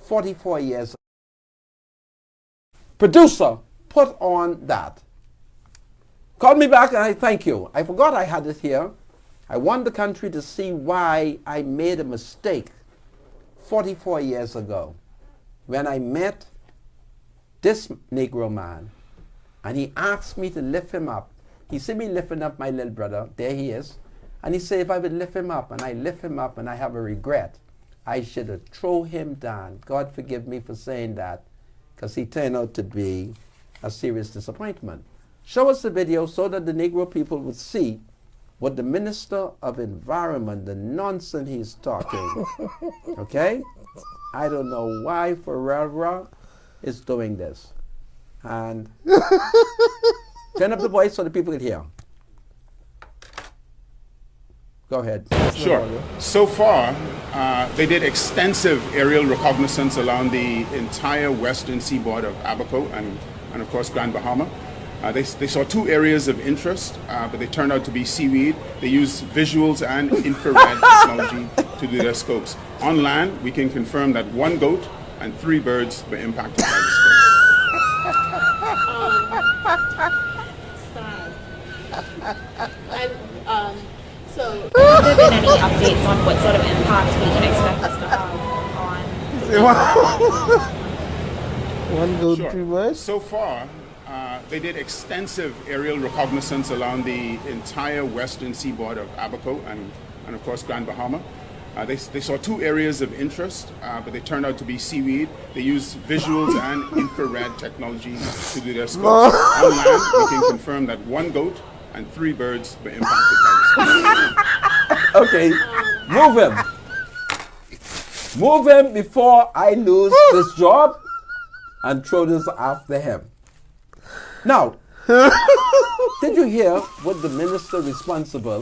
44 years. Producer, put on that. Called me back and I thank you. I forgot I had it here. I want the country to see why I made a mistake 44 years ago when I met this Negro man and he asked me to lift him up. He see me lifting up my little brother. There he is. And he said if I would lift him up and I lift him up and I have a regret, I should have throw him down. God forgive me for saying that because he turned out to be a serious disappointment. Show us the video so that the Negro people would see what the Minister of Environment, the nonsense he's talking. Okay? I don't know why Ferreira is doing this. And turn up the voice so the people can hear. Go ahead. Sure. So far, they did extensive aerial reconnaissance along the entire western seaboard of Abaco and of course, Grand Bahama. They saw two areas of interest, but they turned out to be seaweed. They used visuals and infrared technology to do their scopes. On land, we can confirm that 1 goat and 3 birds were impacted by the scope. So, have there been any updates on what sort of impact we can expect this to have on? 1 goat, Sure. 3 birds? So far, they did extensive aerial reconnaissance along the entire western seaboard of Abaco and of course, Grand Bahama. They saw two areas of interest, but they turned out to be seaweed. They used visuals and infrared technology to do their scopes. On land, we can confirm that 1 goat and 3 birds were impacted by the scope. Okay, move him. Move him before I lose this job and throw this after him. Now, did you hear what the minister responsible